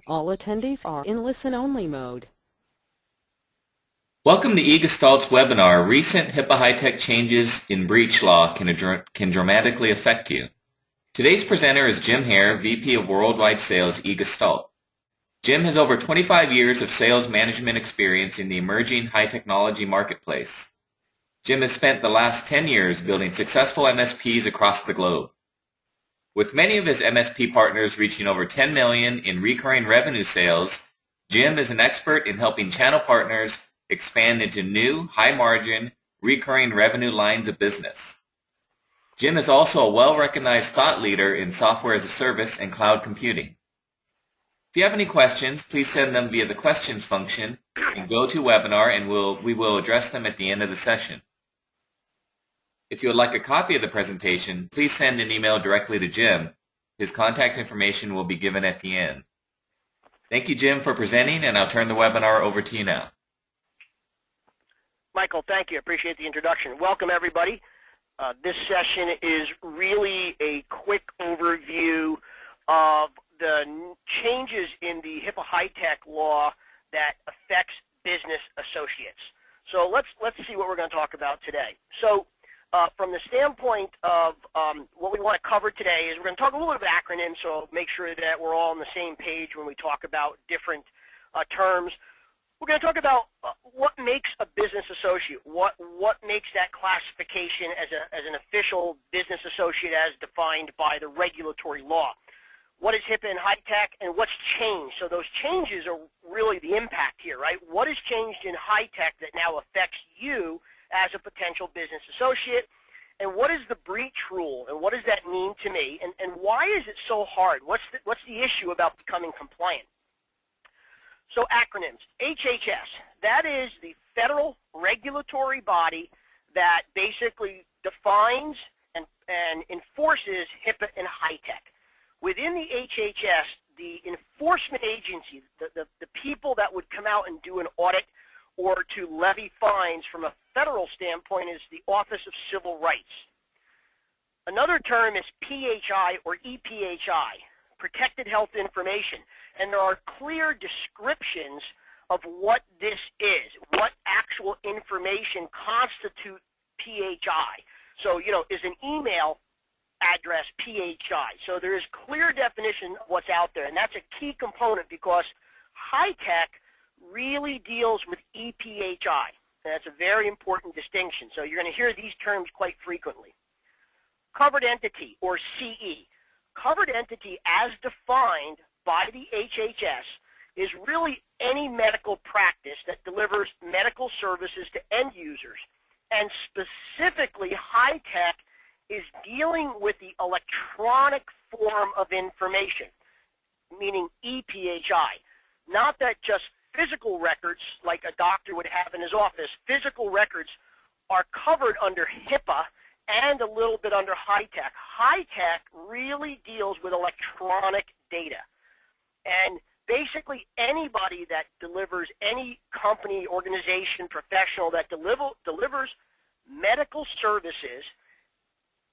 All attendees are in listen-only mode. Welcome to eGestalt's webinar, Recent HIPAA High-Tech Changes in Breach Law can dramatically affect you. Today's presenter is Jim Hare, VP of Worldwide Sales, eGestalt. Jim has over 25 years of sales management experience in the emerging high-technology marketplace. Jim has spent the last 10 years building successful MSPs across the globe. With many of his MSP partners reaching over 10 million in recurring revenue sales, Jim is an expert in helping channel partners expand into new, high-margin, recurring revenue lines of business. Jim is also a well-recognized thought leader in software as a service and cloud computing. If you have any questions, please send them via the questions function in GoToWebinar, and we will address them at the end of the session. If you would like a copy of the presentation, please send an email directly to Jim. His contact information will be given at the end. Thank you, Jim, for presenting, and I'll turn the webinar over to you now. Michael, thank you. I appreciate the introduction. Welcome, everybody. This session is really a quick overview of the changes in the HIPAA high-tech law that affects business associates. So let's see what we're going to talk about today. So from the standpoint of what we want to cover today is we're going to talk a little bit of acronyms, so make sure that we're all on the same page when we talk about different terms. We're going to talk about what makes a business associate, what makes that classification as an official business associate as defined by the regulatory law. What is HIPAA and high-tech, and what's changed? So those changes are really the impact here, right? What has changed in high-tech that now affects you as a potential business associate, and what is the breach rule, and what does that mean to me, and why is it so hard? What's the issue about becoming compliant? So acronyms, HHS, that is the federal regulatory body that basically defines and enforces HIPAA and high-tech. Within the HHS, the enforcement agency, the people that would come out and do an audit or to levy fines from a federal standpoint is the Office of Civil Rights. Another term is PHI or EPHI, Protected Health Information, and there are clear descriptions of what this is, what actual information constitutes PHI. So, is an email address PHI. So there is clear definition of what's out there, and that's a key component because high-tech really deals with EPHI. And that's a very important distinction. So you're going to hear these terms quite frequently. Covered entity, or CE. Covered entity as defined by the HHS is really any medical practice that delivers medical services to end users. And specifically, high-tech is dealing with the electronic form of information, meaning EPHI. Not that just physical records like a doctor would have in his office. Physical records are covered under HIPAA and a little bit under high-tech. High-tech really deals with electronic data. And basically anybody that delivers, any company, organization, professional that delivers medical services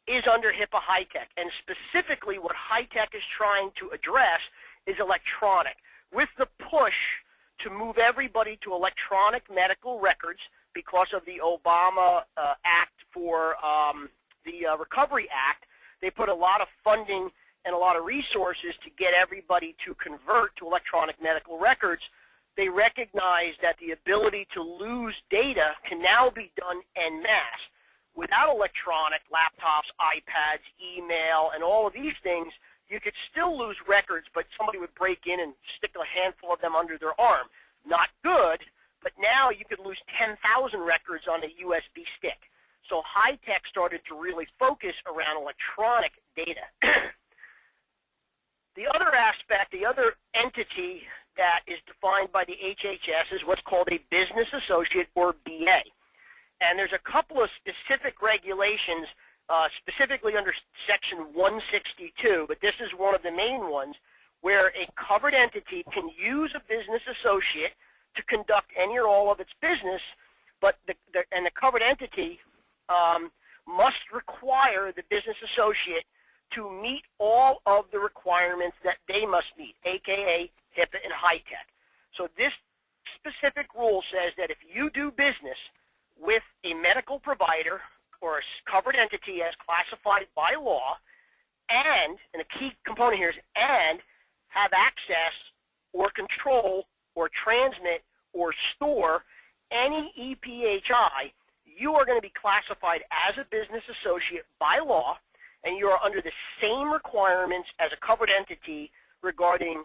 is under HIPAA high-tech. And specifically what high-tech is trying to address is electronic, with the push to move everybody to electronic medical records because of the Obama Act for the Recovery Act. They put a lot of funding and a lot of resources to get everybody to convert to electronic medical records. They recognize that the ability to lose data can now be done en masse. Without electronic laptops, iPads, email, and all of these things, you could still lose records, but somebody would break in and stick a handful of them under their arm. Not good, but now you could lose 10,000 records on a USB stick. So high-tech started to really focus around electronic data. The other aspect, the other entity that is defined by the HHS is what's called a business associate, or BA. And there's a couple of specific regulations, specifically under Section 162, but this is one of the main ones, where a covered entity can use a business associate to conduct any or all of its business, but the covered entity must require the business associate to meet all of the requirements that they must meet, aka HIPAA and HITECH. So this specific rule says that if you do business with a medical provider or a covered entity as classified by law, and a key component here is and have access or control or transmit or store any EPHI, you are going to be classified as a business associate by law, and you are under the same requirements as a covered entity regarding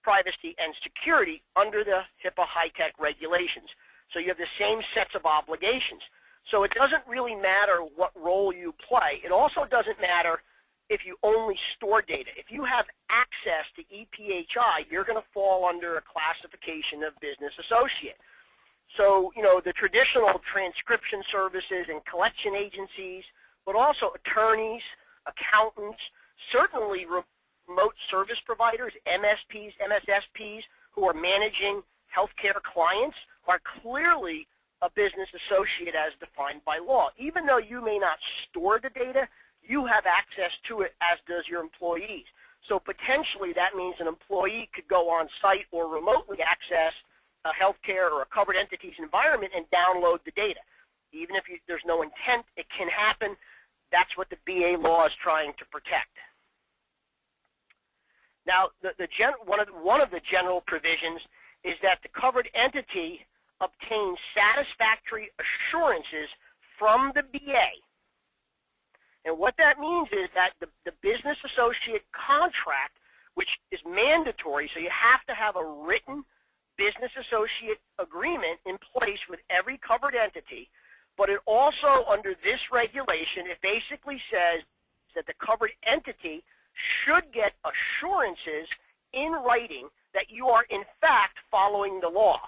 privacy and security under the HIPAA HITECH regulations. So you have the same sets of obligations. So it doesn't really matter what role you play. It also doesn't matter if you only store data. If you have access to EPHI, you're going to fall under a classification of business associate. So, you know, the traditional transcription services and collection agencies, but also attorneys, accountants, certainly remote service providers, MSPs, MSSPs, who are managing healthcare clients are clearly a business associate as defined by law. Even though you may not store the data, you have access to it, as does your employees. So potentially that means an employee could go on site or remotely access a healthcare or a covered entity's environment and download the data. Even if there's no intent, it can happen. That's what the BA law is trying to protect. Now, one of the general provisions is that the covered entity obtains satisfactory assurances from the BA. And what that means is that the business associate contract, which is mandatory, so you have to have a written business associate agreement in place with every covered entity, but it also, under this regulation, it basically says that the covered entity should get assurances in writing that you are in fact following the law.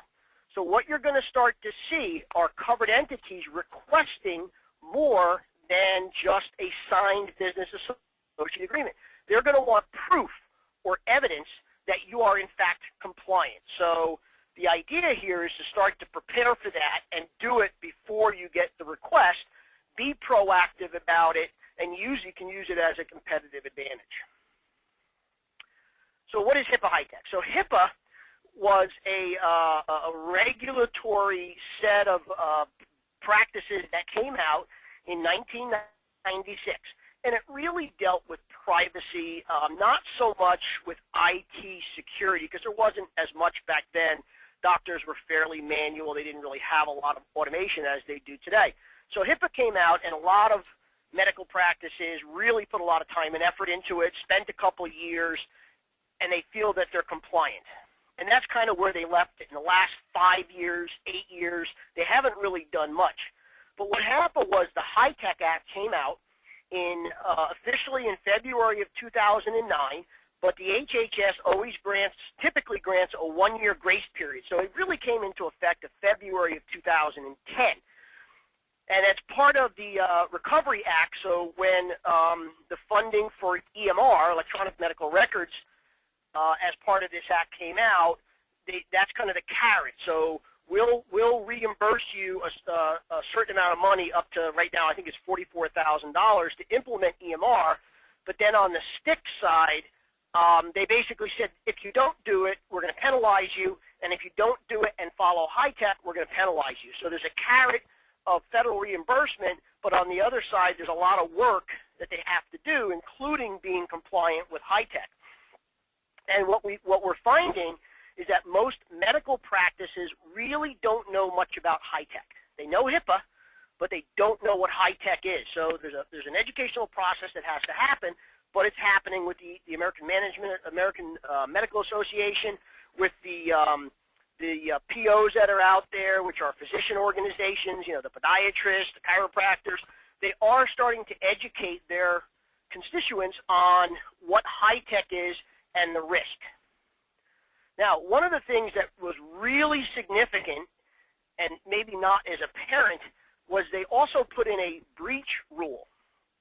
So what you're going to start to see are covered entities requesting more than just a signed business associate agreement. They're going to want proof or evidence that you are in fact compliant. So the idea here is to start to prepare for that and do it before you get the request. Be proactive about it, and you can use it as a competitive advantage. So what is HIPAA HITECH? So HIPAA was a regulatory set of practices that came out in 1996, and it really dealt with privacy, not so much with IT security, because there wasn't as much back then. Doctors were fairly manual. They didn't really have a lot of automation as they do today. So HIPAA came out, and a lot of medical practices really put a lot of time and effort into it, spent a couple years, and they feel that they're compliant. And that's kind of where they left it. In the last 5 years, 8 years, they haven't really done much. But what happened was the HITECH Act came out officially in February of 2009, but the HHS typically grants a 1-year grace period. So it really came into effect in February of 2010. And as part of the Recovery Act, so when the funding for EMR, electronic medical records, as part of this act came out, that's kind of the carrot. So we'll reimburse you a certain amount of money, up to, right now I think it's $44,000 to implement EMR. But then on the stick side, they basically said, if you don't do it, we're going to penalize you, and if you don't do it and follow HITECH, we're going to penalize you. So there's a carrot of federal reimbursement, but on the other side, there's a lot of work that they have to do, including being compliant with HITECH. And what we're finding is that most medical practices really don't know much about HITECH. They know HIPAA, but they don't know what HITECH is. So there's an educational process that has to happen, but it's happening with the American Medical Association, with the POs that are out there, which are physician organizations, the podiatrists, the chiropractors. They are starting to educate their constituents on what HITECH is and the risk. Now, one of the things that was really significant, and maybe not as apparent, was they also put in a breach rule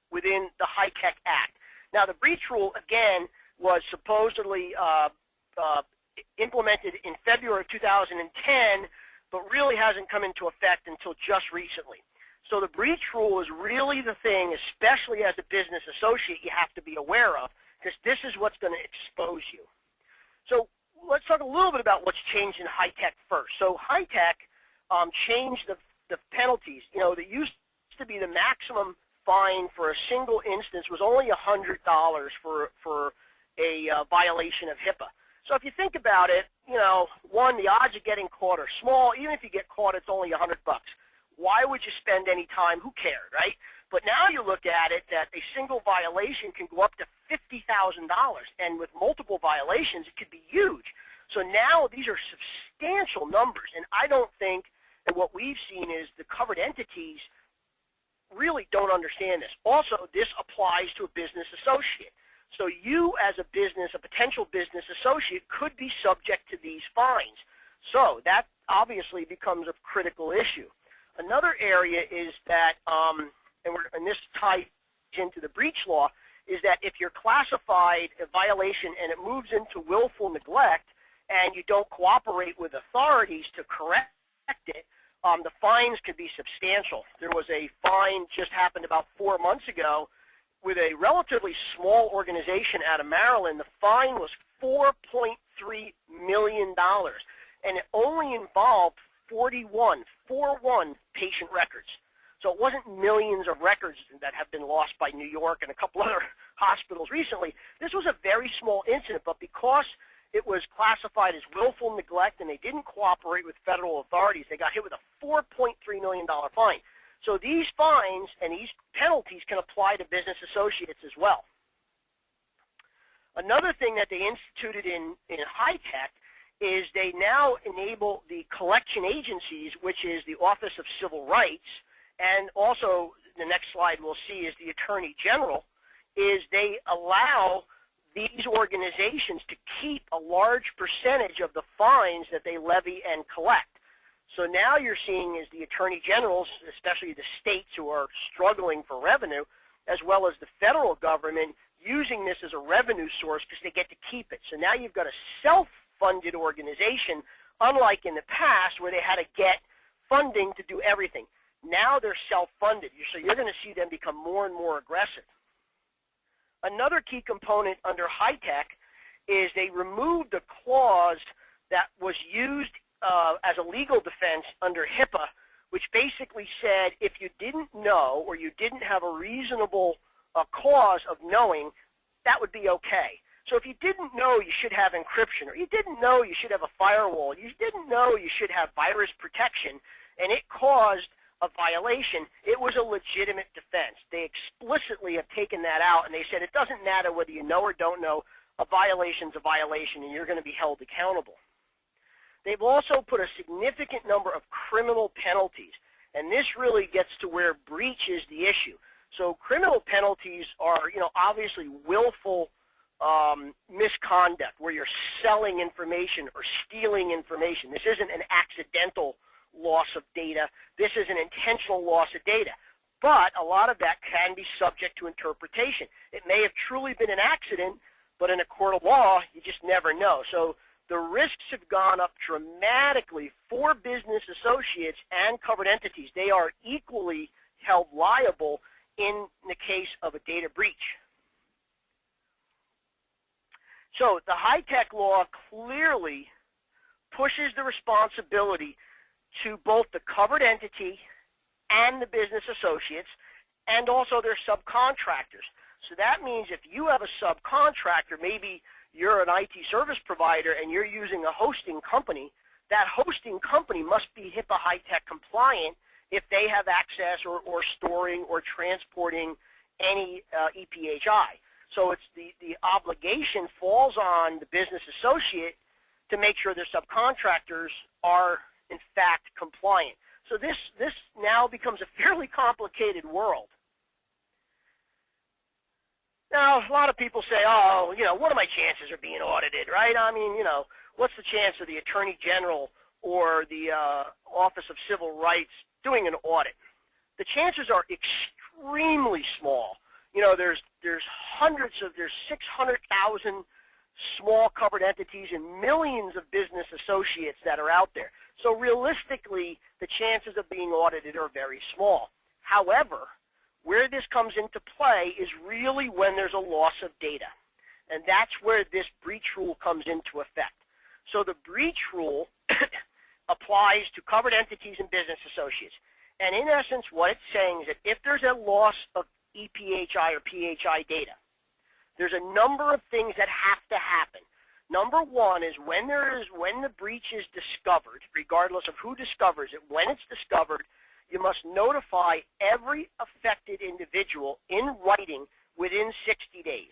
within the HITECH Act. Now, the breach rule, again, was supposedly implemented in February of 2010, but really hasn't come into effect until just recently. So the breach rule is really the thing, especially as a business associate, you have to be aware of, because this is what's going to expose you. So let's talk a little bit about what's changed in HITECH first. So HITECH changed the penalties. You know, that used to be the maximum fine for a single instance was only $100 for a violation of HIPAA. So if you think about it, you know, one, the odds of getting caught are small. Even if you get caught, it's only $100. Why would you spend any time? Who cared, right? But now you look at it that a single violation can go up to $50,000, and with multiple violations, it could be huge. So now these are substantial numbers, and I don't think that what we've seen is the covered entities really don't understand this. Also, this applies to a business associate. So you as a business, a potential business associate, could be subject to these fines. So that obviously becomes a critical issue. Another area is that, and this ties into the breach law, is that if you're classified a violation and it moves into willful neglect and you don't cooperate with authorities to correct it, the fines could be substantial. There was a fine just happened about 4 months ago with a relatively small organization out of Maryland. The fine was $4.3 million, and it only involved 41 patient records. So it wasn't millions of records that have been lost by New York and a couple other hospitals recently. This was a very small incident, but because it was classified as willful neglect and they didn't cooperate with federal authorities, they got hit with a $4.3 million fine. So these fines and these penalties can apply to business associates as well. Another thing that they instituted in HITECH is they now enable the collection agencies, which is the Office of Civil Rights, and also the next slide we'll see is the Attorney General, is they allow these organizations to keep a large percentage of the fines that they levy and collect. So now you're seeing is the Attorney Generals, especially the states who are struggling for revenue, as well as the federal government, using this as a revenue source because they get to keep it. So now you've got a self-funded organization, unlike in the past where they had to get funding to do everything. Now they're self-funded, so you're going to see them become more and more aggressive. Another key component under HITECH is they removed the clause that was used as a legal defense under HIPAA, which basically said if you didn't know or you didn't have a reasonable cause of knowing, that would be okay. So if you didn't know you should have encryption, or you didn't know you should have a firewall, you didn't know you should have virus protection, and it caused a violation, it was a legitimate defense. They explicitly have taken that out, and they said it doesn't matter whether you know or don't know, a violation's a violation, and you're going to be held accountable. They've also put a significant number of criminal penalties, and this really gets to where breach is the issue. So criminal penalties are, you know, obviously willful misconduct, where you're selling information or stealing information. This isn't an accidental loss of data. This is an intentional loss of data. But a lot of that can be subject to interpretation. It may have truly been an accident, but in a court of law, you just never know. So the risks have gone up dramatically for business associates and covered entities. They are equally held liable in the case of a data breach. So the HITECH law clearly pushes the responsibility to both the covered entity and the business associates, and also their subcontractors. So that means if you have a subcontractor, maybe you're an IT service provider and you're using a hosting company, that hosting company must be HIPAA HITECH compliant if they have access or storing or transporting any EPHI. So it's the obligation falls on the business associate to make sure their subcontractors are in fact compliant. So this now becomes a fairly complicated world. Now, a lot of people say, oh, you know, what are my chances of being audited, right? I mean, you know, what's the chance of the Attorney General or the Office of Civil Rights doing an audit? The chances are extremely small. You know, there's 600,000 small covered entities and millions of business associates that are out there. So realistically, the chances of being audited are very small. However, where this comes into play is really when there's a loss of data. And that's where this breach rule comes into effect. So the breach rule applies to covered entities and business associates. And in essence, what it's saying is that if there's a loss of EPHI or PHI data, there's a number of things that have to happen. Number one is when the breach is discovered, regardless of who discovers it, when it's discovered, you must notify every affected individual in writing within 60 days.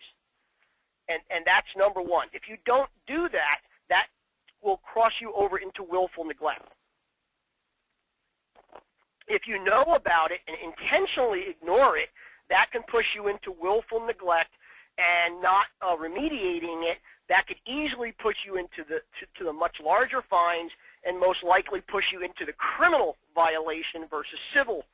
And that's number one. If you don't do that, that will cross you over into willful neglect. If you know about it and intentionally ignore it, that can push you into willful neglect and not remediating it. That could easily push you into the much larger fines and most likely push you into the criminal violation versus civil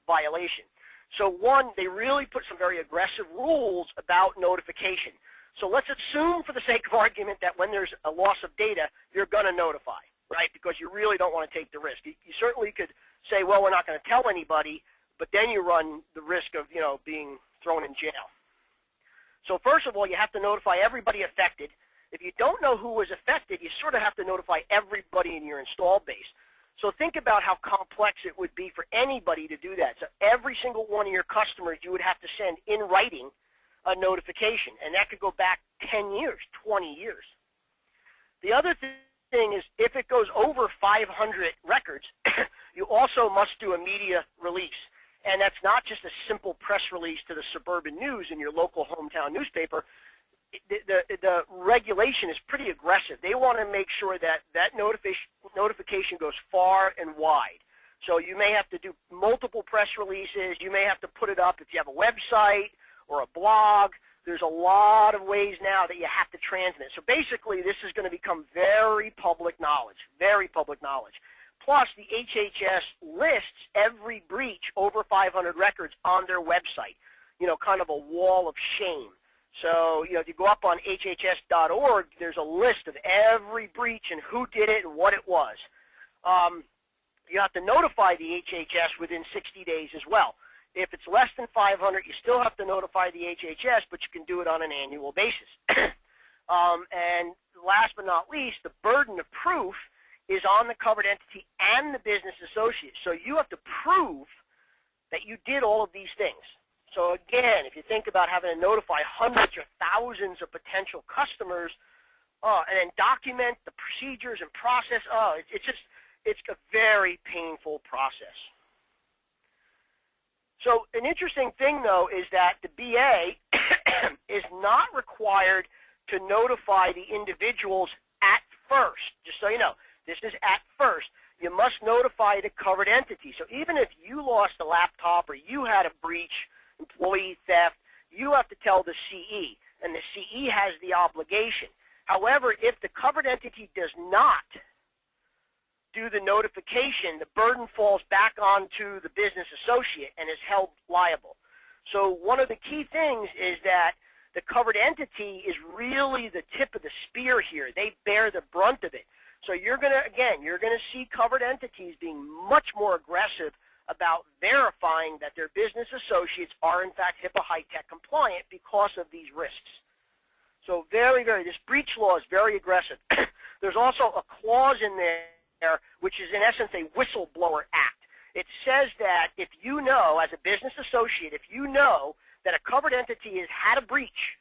violation. So one, they really put some very aggressive rules about notification. So let's assume for the sake of argument that when there's a loss of data, you're going to notify, right? Because you really don't want to take the risk. You certainly could say, well, we're not going to tell anybody, but then you run the risk of, being thrown in jail. So first of all, you have to notify everybody affected. If you don't know who was affected, you sort of have to notify everybody in your install base. So think about how complex it would be for anybody to do that. So every single one of your customers, you would have to send in writing a notification, and that could go back 10 years, 20 years. The other thing is if it goes over 500 records, you also must do a media release. And that's not just a simple press release to the suburban news in your local hometown newspaper. The regulation is pretty aggressive. They want to make sure that that notification goes far and wide. So you may have to do multiple press releases. You may have to put it up if you have a website or a blog. There's a lot of ways now that you have to transmit. So basically, this is going to become very public knowledge, very public knowledge. Plus, the HHS lists every breach over 500 records on their website, kind of a wall of shame. So, if you go up on hhs.org, there's a list of every breach and who did it and what it was. You have to notify the HHS within 60 days as well. If it's less than 500, you still have to notify the HHS, but you can do it on an annual basis. And last but not least, the burden of proof is on the covered entity and the business associate. So you have to prove that you did all of these things. So again, if you think about having to notify hundreds or thousands of potential customers and then document the procedures and process, it's a very painful process. So an interesting thing, though, is that the BA is not required to notify the individuals at first. Just so you know, this is at first. You must notify the covered entity. So even if you lost a laptop or you had a breach, employee theft, you have to tell the CE, and the CE has the obligation. However, if the covered entity does not do the notification, the burden falls back onto the business associate and is held liable. So one of the key things is that the covered entity is really the tip of the spear here. They bear the brunt of it. So you're going to see covered entities being much more aggressive about verifying that their business associates are in fact HIPAA HITECH compliant because of these risks. So this breach law is very aggressive. There's also a clause in there which is in essence a whistleblower act. It says that if you know, as a business associate, if you know that a covered entity has had a breach,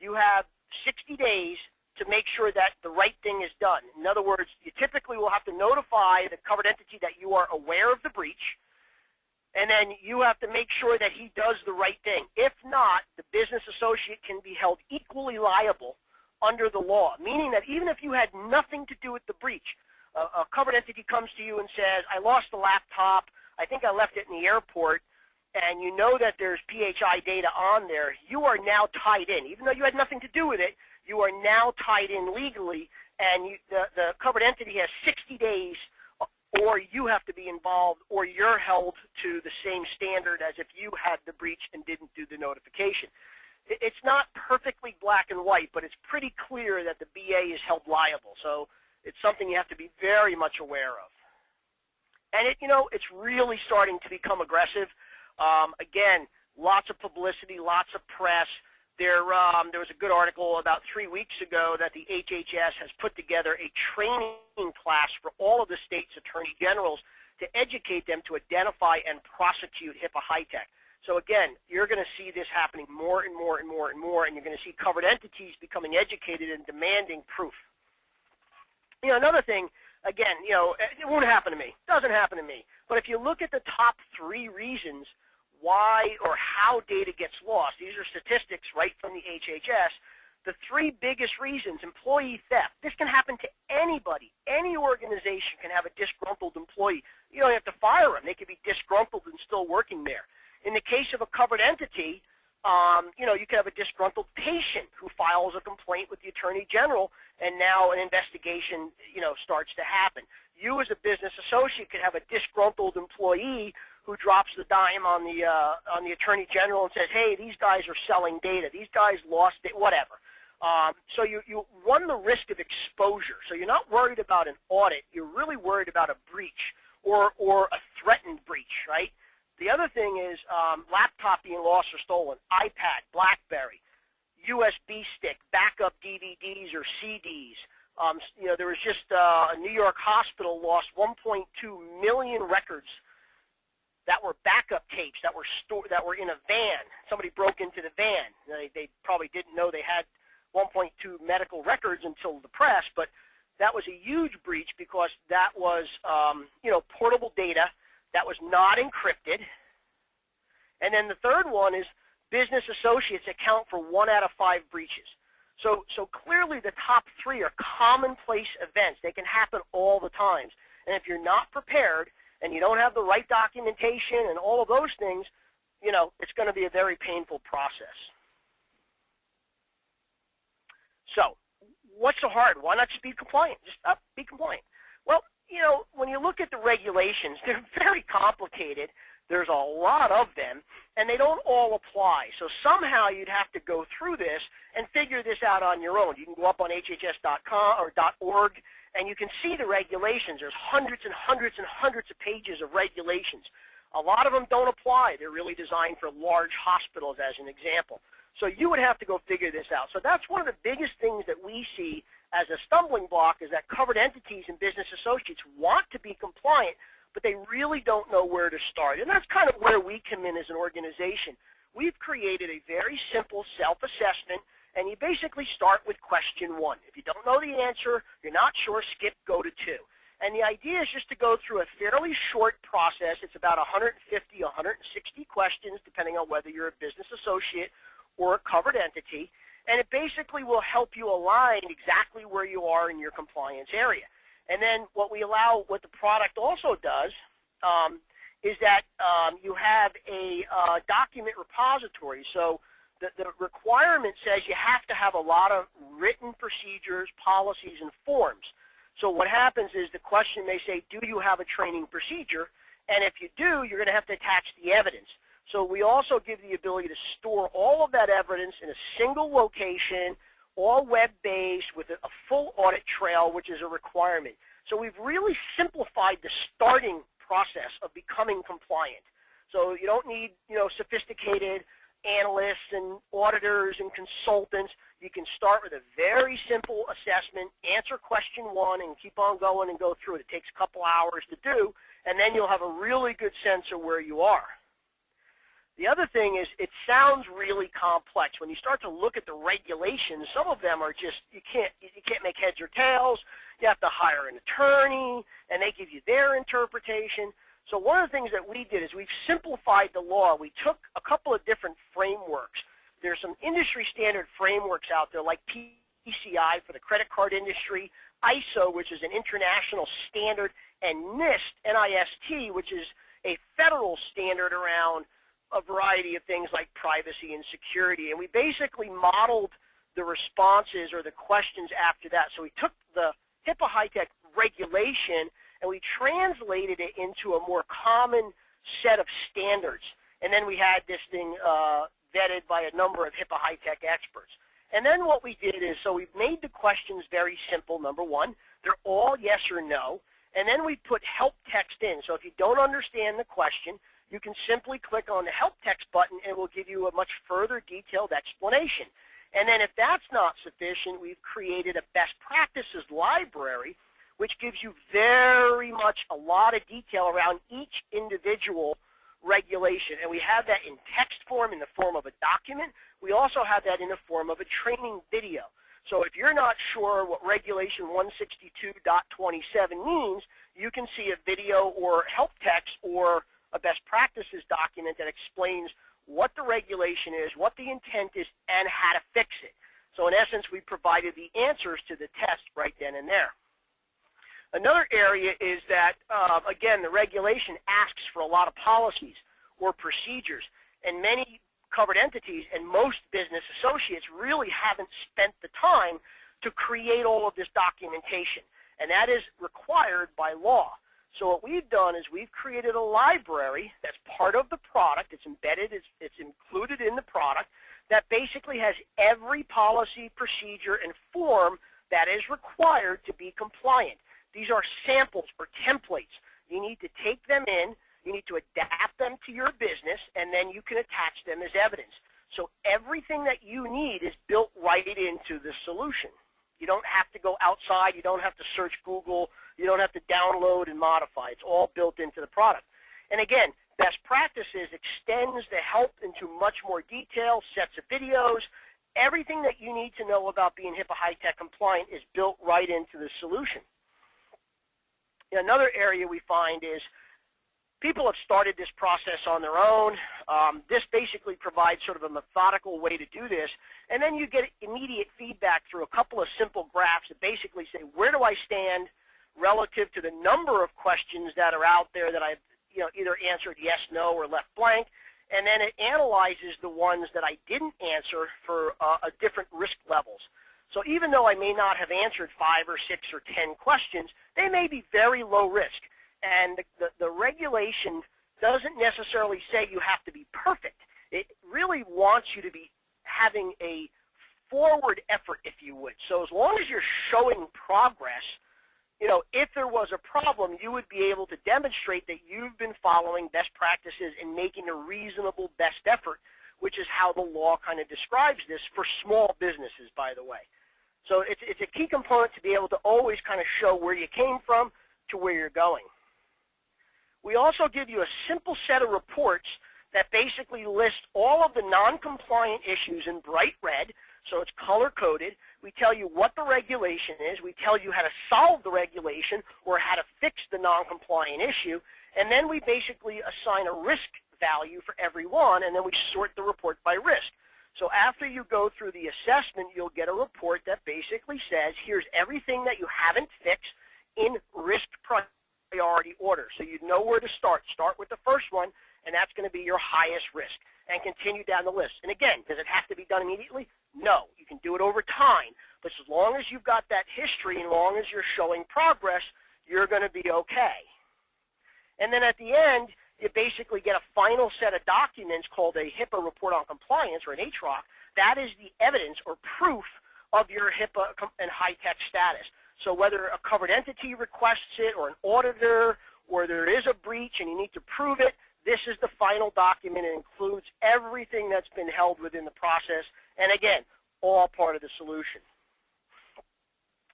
you have 60 days to make sure that the right thing is done. In other words, you typically will have to notify the covered entity that you are aware of the breach, and then you have to make sure that he does the right thing. If not, the business associate can be held equally liable under the law, meaning that even if you had nothing to do with the breach, a covered entity comes to you and says, I lost the laptop, I think I left it in the airport, and you know that there's PHI data on there, you are now tied in. Even though you had nothing to do with it, you are now tied in legally, and the covered entity has 60 days, or you have to be involved, or you're held to the same standard as if you had the breach and didn't do the notification. It's not perfectly black and white, but it's pretty clear that the BA is held liable. So it's something you have to be very much aware of. And it's really starting to become aggressive. Again, lots of publicity, lots of press. There was a good article about 3 weeks ago that the HHS has put together a training class for all of the state's attorney generals to educate them to identify and prosecute HIPAA HITECH. So again, you're going to see this happening more and more and more and more, and you're going to see covered entities becoming educated and demanding proof. Another thing, again, it won't happen to me. It doesn't happen to me. But if you look at the top 3 reasons why or how data gets lost, these are statistics right from the HHS, the 3 biggest reasons: employee theft. This can happen to anybody. Any organization can have a disgruntled employee. You don't have to fire them. They could be disgruntled and still working there. In the case of a covered entity, you could have a disgruntled patient who files a complaint with the Attorney General, and now an investigation, starts to happen. You as a business associate could have a disgruntled employee who drops the dime on the Attorney General and says, hey, these guys are selling data. These guys lost it, whatever. So you run the risk of exposure. So you're not worried about an audit. You're really worried about a breach or a threatened breach, right? The other thing is laptop being lost or stolen, iPad, BlackBerry, USB stick, backup DVDs or CDs. There was just a New York hospital lost 1.2 million records that were backup tapes that were in a van. Somebody broke into the van. They probably didn't know they had 1.2 medical records until the press, but that was a huge breach because that was portable data that was not encrypted. And then the third one is business associates account for 1 out of 5 breaches. So clearly the top 3 are commonplace events. They can happen all the time. And if you're not prepared and you don't have the right documentation and all of those things, it's going to be a very painful process. So what's so hard? Why not just be compliant? Just be compliant. Well, when you look at the regulations, they're very complicated. There's a lot of them, and they don't all apply. So somehow you'd have to go through this and figure this out on your own. You can go up on hhs.com or .org, and you can see the regulations. There's hundreds and hundreds and hundreds of pages of regulations. A lot of them don't apply. They're really designed for large hospitals, as an example. So you would have to go figure this out. So that's one of the biggest things that we see as a stumbling block, is that covered entities and business associates want to be compliant, but they really don't know where to start. And that's kind of where we come in as an organization. We've created a very simple self-assessment, and you basically start with question 1. If you don't know the answer, you're not sure, skip, go to 2. And the idea is just to go through a fairly short process. It's about 150, 160 questions, depending on whether you're a business associate or a covered entity. And it basically will help you align exactly where you are in your compliance area. And then what the product also does is that you have a document repository. So the requirement says you have to have a lot of written procedures, policies, and forms. So what happens is the question may say, do you have a training procedure? And if you do, you're going to have to attach the evidence. So we also give the ability to store all of that evidence in a single location, all web-based, with a full audit trail, which is a requirement. So we've really simplified the starting process of becoming compliant. So you don't need, sophisticated analysts and auditors and consultants. You can start with a very simple assessment, answer question 1, and keep on going and go through it. It takes a couple hours to do, and then you'll have a really good sense of where you are. The other thing is, it sounds really complex. When you start to look at the regulations, some of them are just, you can't make heads or tails. You have to hire an attorney, and they give you their interpretation. So one of the things that we did is we've simplified the law. We took a couple of different frameworks. There's some industry standard frameworks out there, like PCI for the credit card industry, ISO, which is an international standard, and NIST, N-I-S-T, which is a federal standard around a variety of things like privacy and security. And we basically modeled the responses or the questions after that. So we took the HIPAA HITECH regulation and we translated it into a more common set of standards. And then we had this thing vetted by a number of HIPAA HITECH experts. And then what we did is, so we've made the questions very simple, number 1. They're all yes or no. And then we put help text in. So if you don't understand the question, you can simply click on the Help Text button and it will give you a much further detailed explanation. And then if that's not sufficient, we've created a best practices library, which gives you very much a lot of detail around each individual regulation. And we have that in text form, in the form of a document. We also have that in the form of a training video. So if you're not sure what Regulation 162.27 means, you can see a video or help text or a best practices document that explains what the regulation is, what the intent is, and how to fix it. So in essence, we provided the answers to the test right then and there. Another area is that, again, the regulation asks for a lot of policies or procedures, and many covered entities and most business associates really haven't spent the time to create all of this documentation, and that is required by law. So what we've done is we've created a library that's part of the product. It's embedded, it's included in the product, that basically has every policy, procedure, and form that is required to be compliant. These are samples or templates. You need to take them in, you need to adapt them to your business, and then you can attach them as evidence. So everything that you need is built right into the solution. You don't have to go outside, you don't have to search Google, you don't have to download and modify. It's all built into the product. And again, best practices extends the help into much more detail, sets of videos. Everything that you need to know about being HIPAA HITECH compliant is built right into the solution. Another area we find is people have started this process on their own. This basically provides sort of a methodical way to do this, and then you get immediate feedback through a couple of simple graphs that basically say, where do I stand relative to the number of questions that are out there that I've either answered yes, no, or left blank, and then it analyzes the ones that I didn't answer for different risk levels. So even though I may not have answered 5 or 6 or 10 questions, they may be very low risk. And the regulation doesn't necessarily say you have to be perfect. It really wants you to be having a forward effort, if you would. So as long as you're showing progress, if there was a problem, you would be able to demonstrate that you've been following best practices and making a reasonable best effort, which is how the law kind of describes this for small businesses, by the way. So it's a key component to be able to always kind of show where you came from to where you're going. We also give you a simple set of reports that basically list all of the non-compliant issues in bright red, so it's color-coded. We tell you what the regulation is. We tell you how to solve the regulation or how to fix the non-compliant issue, and then we basically assign a risk value for every one, and then we sort the report by risk. So after you go through the assessment, you'll get a report that basically says, here's everything that you haven't fixed in risk priority order. So you know where to start. Start with the first one, and that's going to be your highest risk, and continue down the list. And again, does it have to be done immediately? No. You can do it over time. But as long as you've got that history, and as long as you're showing progress, you're going to be okay. And then at the end, you basically get a final set of documents called a HIPAA Report on Compliance, or an HROC. That is the evidence or proof of your HIPAA and HITECH status. So whether a covered entity requests it, or an auditor, or there is a breach and you need to prove it, this is the final document. It includes everything that's been held within the process, and again, all part of the solution.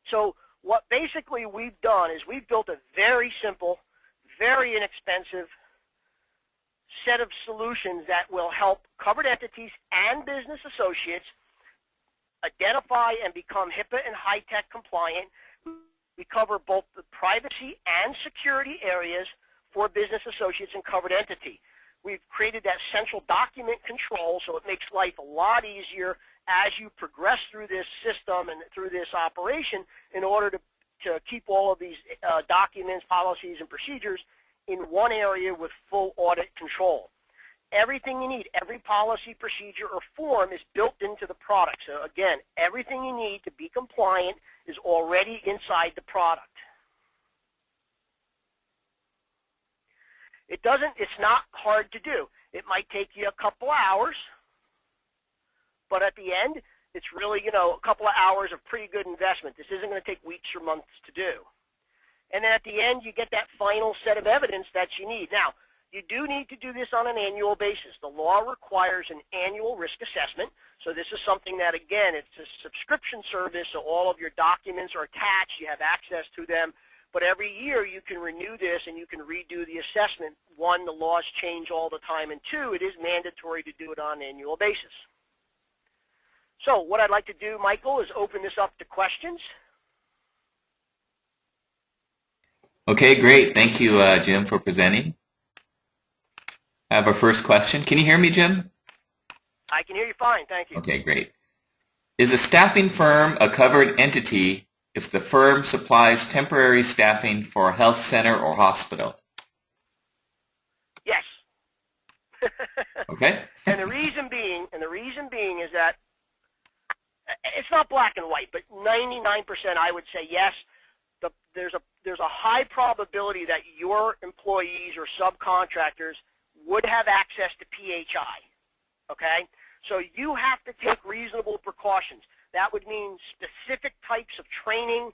So what basically we've done is we've built a very simple, very inexpensive set of solutions that will help covered entities and business associates identify and become HIPAA and HITECH compliant. We cover both the privacy and security areas for business associates and covered entity. We've created that central document control, so it makes life a lot easier as you progress through this system and through this operation in order to keep all of these documents, policies, and procedures in one area with full audit control. Everything you need, every policy, procedure, or form is built into the product. So again, everything you need to be compliant is already inside the product. It's not hard to do. It might take you a couple hours, but at the end, it's really, a couple of hours of pretty good investment. This isn't going to take weeks or months to do. And then at the end, you get that final set of evidence that you need. Now, You do need to do this on an annual basis. The law requires an annual risk assessment. So this is something that, again, it's a subscription service, so all of your documents are attached. You have access to them. But every year you can renew this and you can redo the assessment. One, the laws change all the time, and two, it is mandatory to do it on an annual basis. So what I'd like to do, Michael, is open this up to questions. Okay, great. Thank you, Jim, for presenting. I have our first question. Can you hear me, Jim? I can hear you fine, thank you. Okay, great. Is a staffing firm a covered entity if the firm supplies temporary staffing for a health center or hospital? Yes. Okay. And the reason being is that it's not black and white, but 99% I would say yes. There's a high probability that your employees or subcontractors would have access to PHI, okay? So you have to take reasonable precautions. That would mean specific types of training,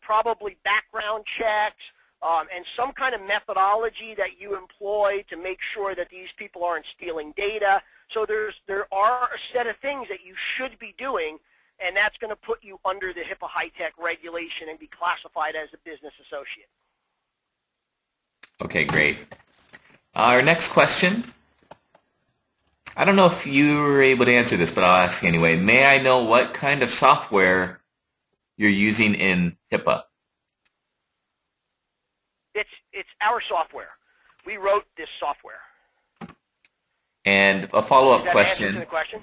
probably background checks, and some kind of methodology that you employ to make sure that these people aren't stealing data. So there are a set of things that you should be doing, and that's going to put you under the HIPAA HITECH regulation and be classified as a business associate. Okay, great. Our next question. I don't know if you were able to answer this, but I'll ask anyway. May I know what kind of software you're using in HIPAA? It's our software. We wrote this software. And a follow-up question. Answer to the question?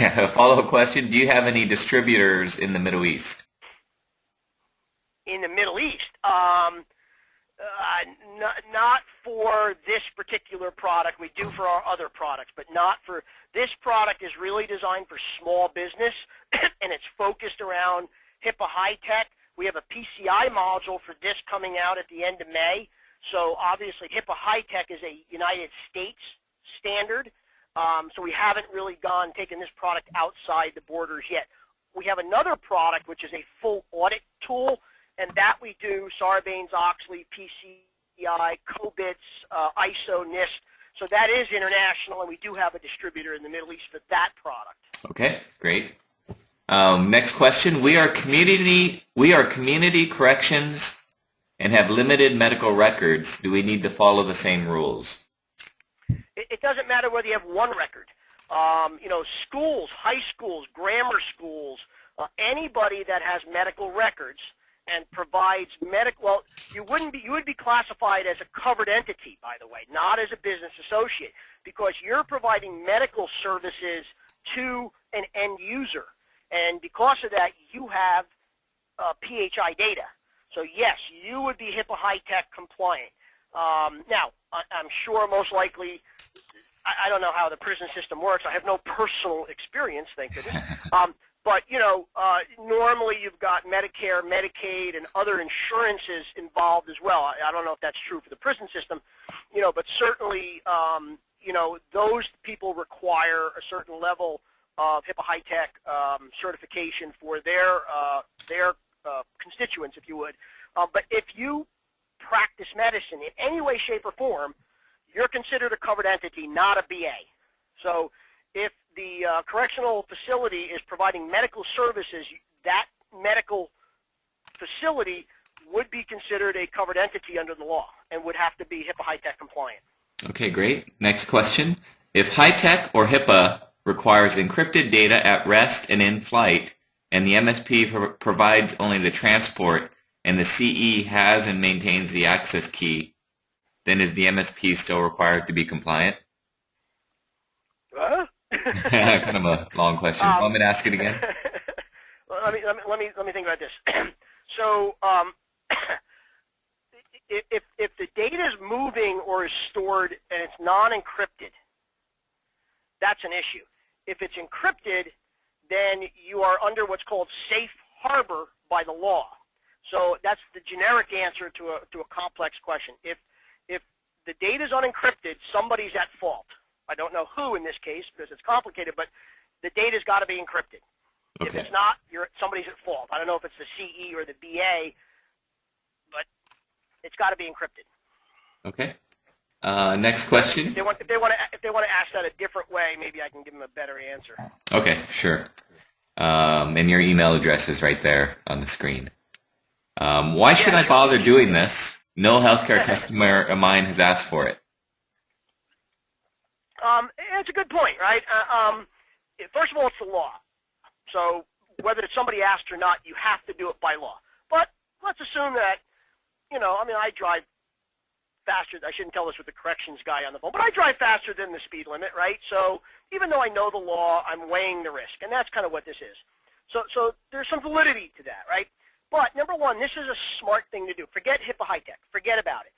A follow-up question. Do you have any distributors in the Middle East? In the Middle East? Not for this particular product. We do for our other products, but not for this product. Is really designed for small business, and it's focused around HIPAA HITECH. We have a PCI module for this coming out at the end of May. So obviously HIPAA HITECH is a United States standard. So we haven't really taken this product outside the borders yet. We have another product which is a full audit tool, and that we do Sarbanes-Oxley, PCI, COBITS, ISO, NIST. So that is international, and we do have a distributor in the Middle East for that product. Okay, great. Next question. We are community corrections and have limited medical records. Do we need to follow the same rules? It doesn't matter whether you have one record. Schools, high schools, grammar schools, anybody that has medical records and provides medical, well, you would be classified as a covered entity, by the way, not as a business associate, because you're providing medical services to an end user. And because of that, you have PHI data. So yes, you would be HIPAA HITECH compliant. Now, I'm sure most likely, I don't know how the prison system works. I have no personal experience, thank goodness. But, normally you've got Medicare, Medicaid, and other insurances involved as well. I don't know if that's true for the prison system, but certainly, those people require a certain level of HIPAA HITECH certification for their constituents, if you would. But if you practice medicine in any way, shape, or form, you're considered a covered entity, not a BA. So if the correctional facility is providing medical services, that medical facility would be considered a covered entity under the law and would have to be HIPAA HITECH compliant. Okay, great. Next question. If HITECH or HIPAA requires encrypted data at rest and in flight, and the MSP provides only the transport, and the CE has and maintains the access key, then is the MSP still required to be compliant? Kind of a long question. Want me to ask it again? Let me think about this. So if the data is moving or is stored and it's non-encrypted, that's an issue. If it's encrypted, then you are under what's called safe harbor by the law. So that's the generic answer to a complex question. If the data is unencrypted, somebody's at fault. I don't know who in this case because it's complicated, but the data's got to be encrypted. Okay. If it's not, somebody's at fault. I don't know if it's the CE or the BA, but it's got to be encrypted. Okay. Next question. If they want to ask that a different way, maybe I can give them a better answer. Okay, sure. And your email address is right there on the screen. Why should I bother doing this? No healthcare customer of mine has asked for it. It's a good point, right? First of all, it's the law. So whether it's somebody asked or not, you have to do it by law. But let's assume that, I drive faster. I shouldn't tell this with the corrections guy on the phone, but I drive faster than the speed limit, right? So even though I know the law, I'm weighing the risk, and that's kind of what this is. So there's some validity to that, right? But number one, this is a smart thing to do. Forget HIPAA HITECH. Forget about it.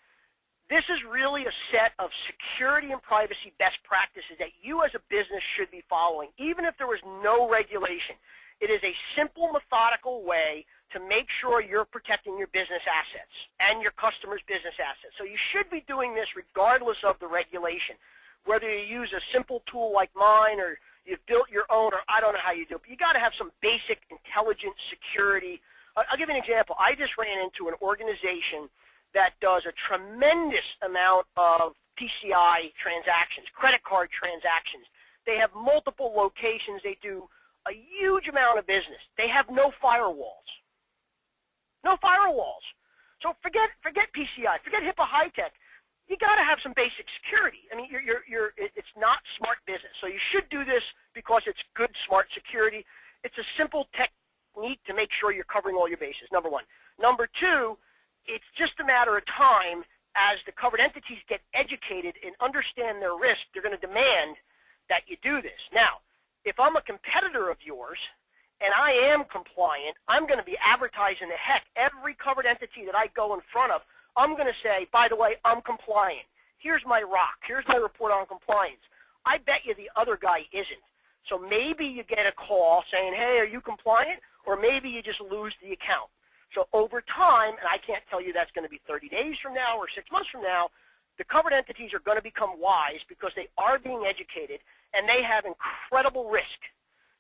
This is really a set of security and privacy best practices that you as a business should be following, even if there was no regulation. It is a simple, methodical way to make sure you're protecting your business assets and your customers' business assets. So you should be doing this regardless of the regulation, whether you use a simple tool like mine or you've built your own, or I don't know how you do it. But you got to have some basic intelligent security. I'll give you an example. I just ran into an organization that does a tremendous amount of PCI transactions, credit card transactions. They have multiple locations. They do a huge amount of business. They have no firewalls. No firewalls. So forget PCI, forget HIPAA HITECH. You got to have some basic security. I mean, it's not smart business. So you should do this because it's good, smart security. It's a simple technique to make sure you're covering all your bases, number one. Number two, it's just a matter of time as the covered entities get educated and understand their risk. They're going to demand that you do this. Now, if I'm a competitor of yours and I am compliant, I'm going to be advertising the heck every covered entity that I go in front of. I'm going to say, by the way, I'm compliant. Here's my rock. Here's my report on compliance. I bet you the other guy isn't. So maybe you get a call saying, hey, are you compliant? Or maybe you just lose the account. So over time, and I can't tell you that's going to be 30 days from now or 6 months from now, the covered entities are going to become wise because they are being educated and they have incredible risk.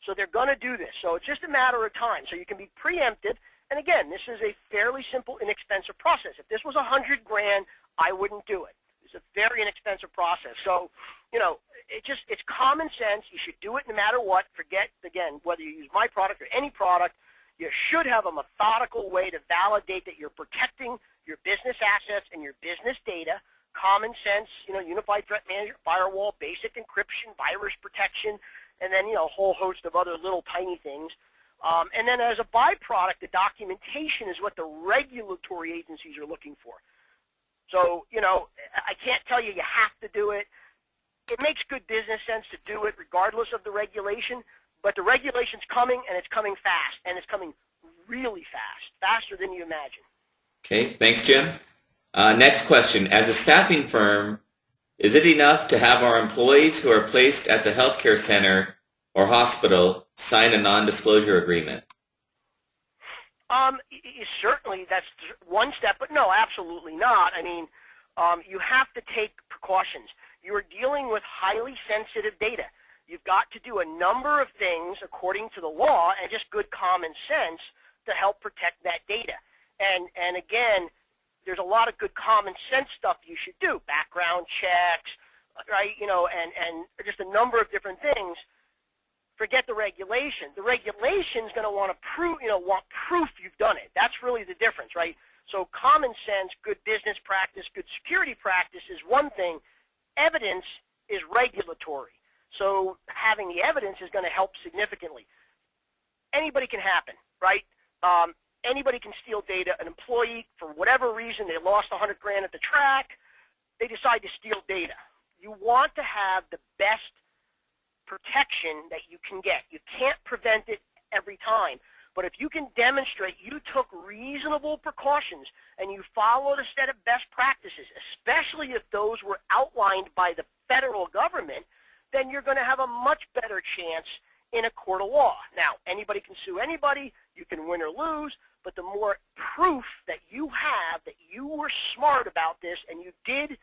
So they're going to do this. So it's just a matter of time. So you can be preempted. And again, this is a fairly simple, inexpensive process. If this was $100 grand, I wouldn't do it. It's a very inexpensive process. So, it's common sense. You should do it no matter what. Forget, again, whether you use my product or any product. You should have a methodical way to validate that you're protecting your business assets and your business data. Common sense, unified threat manager, firewall, basic encryption, virus protection, and then, a whole host of other little tiny things. And then as a byproduct, the documentation is what the regulatory agencies are looking for. So, I can't tell you have to do it. It makes good business sense to do it regardless of the regulation, but the regulation's coming, and it's coming fast, and it's coming really fast, faster than you imagine. Okay, thanks, Jim. Next question. As a staffing firm, is it enough to have our employees who are placed at the healthcare center or hospital sign a non-disclosure agreement? Certainly, that's one step, but no, absolutely not. I mean, you have to take precautions. You are dealing with highly sensitive data. You've got to do a number of things according to the law and just good common sense to help protect that data. And again, there's a lot of good common sense stuff you should do, background checks, right? And just a number of different things. Forget the regulation. The regulation's going to want to prove, want proof you've done it. That's really the difference, right? So common sense, good business practice, good security practice is one thing. Evidence is regulatory. So having the evidence is going to help significantly. Anybody can happen, right? Anybody can steal data. An employee, for whatever reason, they lost 100 grand at the track, they decide to steal data. You want to have the best protection that you can get. You can't prevent it every time. But if you can demonstrate you took reasonable precautions and you followed a set of best practices, especially if those were outlined by the federal government, then you're going to have a much better chance in a court of law. Now, anybody can sue anybody. You can win or lose. But the more proof that you have that you were smart about this and you did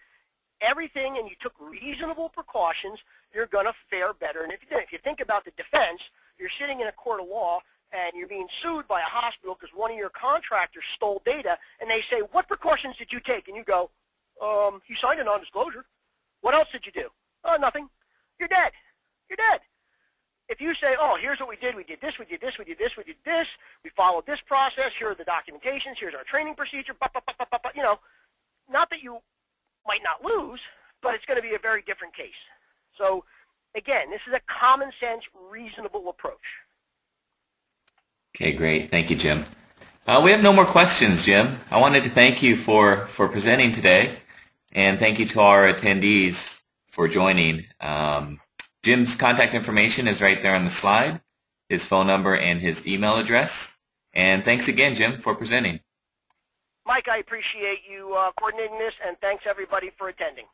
everything and you took reasonable precautions, you're going to fare better. And if you think about the defense, you're sitting in a court of law and you're being sued by a hospital because one of your contractors stole data, and they say, what precautions did you take? And you go, You signed a non-disclosure. What else did you do? Oh, nothing. You're dead. You're dead. If you say, oh, here's what we did this, we did this, we did this, we did this, we followed this process, here are the documentations, here's our training procedure, you know, not that you might not lose, but it's going to be a very different case. So, again, this is a common sense, reasonable approach. Okay, great. Thank you, Jim. We have no more questions, Jim. I wanted to thank you for presenting today, and thank you to our attendees for joining. Jim's contact information is right there on the slide, his phone number and his email address. And thanks again, Jim, for presenting. Mike, I appreciate you coordinating this, and thanks everybody for attending.